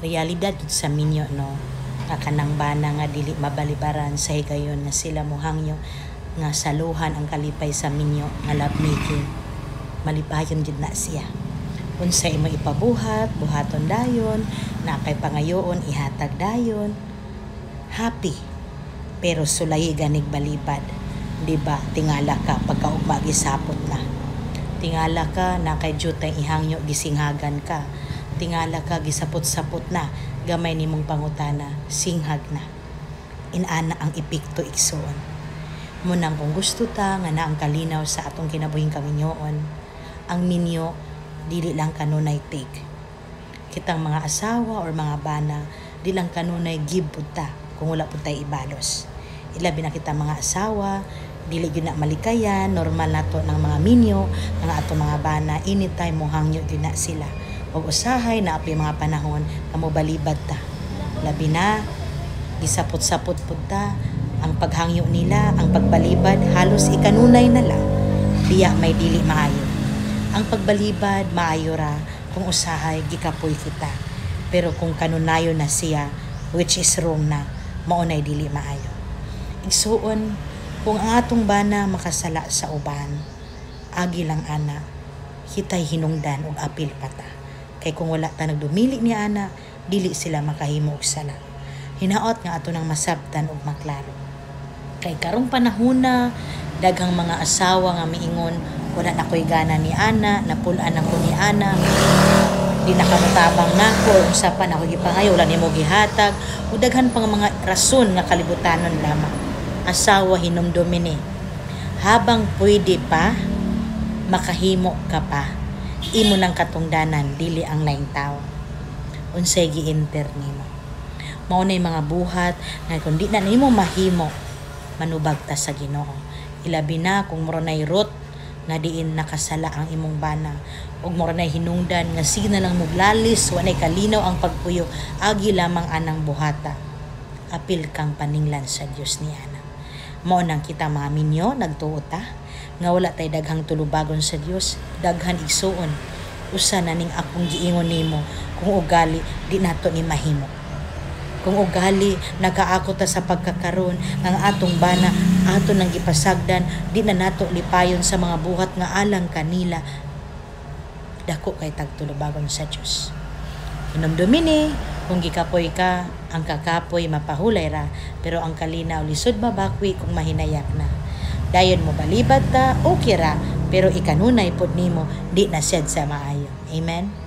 realidad gid sa minyo no, nga kanang bana nga dili mabalibaran sa higayon nga sila mohangyo nga saluhan ang kalipay sa minyo nga love making. Malipayon gid na siya. Unsay imo ipabuhat, buhaton dayon, na kay pangayoon ihatag dayon. Happy pero sulay ganig balibad. Di ba? Tingala ka pagkaugma gisapot na. Tingala ka na kay jutay ihangyo gisinghagan ka. Tingala ka gisapot-sapot na, gamay nimong pangutana, singhag na. Inana ang epekto igsoon. Munang kung gusto ta nga na ang kalinaw sa atong kinabuhing kaminyoon, ang minyo dili lang kanunay take. Kitang mga asawa or mga bana, di lang kanunay give pud ta kung wala pud tay ibalos. Ilabi na kita mga asawa, dili gyud na malikayan, normal nato ng mga minyo, nga atong mga bana, anytime mohangyo gyud na sila. O usahay na apay mga panahon na mobalibad ta. Labi na, gisapot-sapot pud ta, ang paghangyo nila, ang pagbalibad, halos ikanunay na lang. Diya may dili maayo. Ang pagbalibad, maayo ra, kung usahay, gikapoy kita. Pero kung kanunayo na siya, which is wrong na, maunay dili maayo. Igsuon, kung ang atong bana makasala sa uban, agi lang ana, hitay hinungdan og apil pata. Kay kung wala ta nagdumili ni ana, dili sila makahimo og sala. Hinaot nga ato nang masabtan og maklaro. Kay karong panahona, daghang mga asawa nga miingon, wala na ko'y gana ni ana, napulaan ako ni ana, di nakamutabang nako, or unsa pa na ako gipangayo, wala nimo gihatag, o daghan pang mga rason nga kalibutanon lamang. Asawa hinumdumi ni. Habang pwede pa, makahimo ka pa, imo ng katungdanan, dili ang laing tao. Unsay gi-enter nimo. Mao nay mga buhat nga kung di na nimo mahimo, manubag ta sa Ginoo. Ilabi na kung mura nay root nga diin nakasala ang imong bana, ug mura nay hinungdan nga sige na lang muglalis, wanay kalinaw ang pagpuyo, agi lamang anang buhata. Apil kang paninglan sa Dios ni ana. Mao nang kita mga minyo nagtuo ta nga wala tay daghang tulubagon sa Dios, daghan igsuon. Usa na ning akong giingon nimo, kung ugali di nato ni mahimo. Kung ugali nagaako ta sa pagkakaron ang atong bana ato nang gipasagdan, di na nato lipayon sa mga buhat nga alang kanila, dako kay tagtulubagon sa Dios. Hinumdumi ni, kung gikapoy ka, ang kakapoy mapahulay ra, pero ang kalinaw lisod mabakwi kung mahinayak na. Dayon mo balibad ta, okay ra, pero ikanunay pod nimo, di na siyad sa maayo. Amen?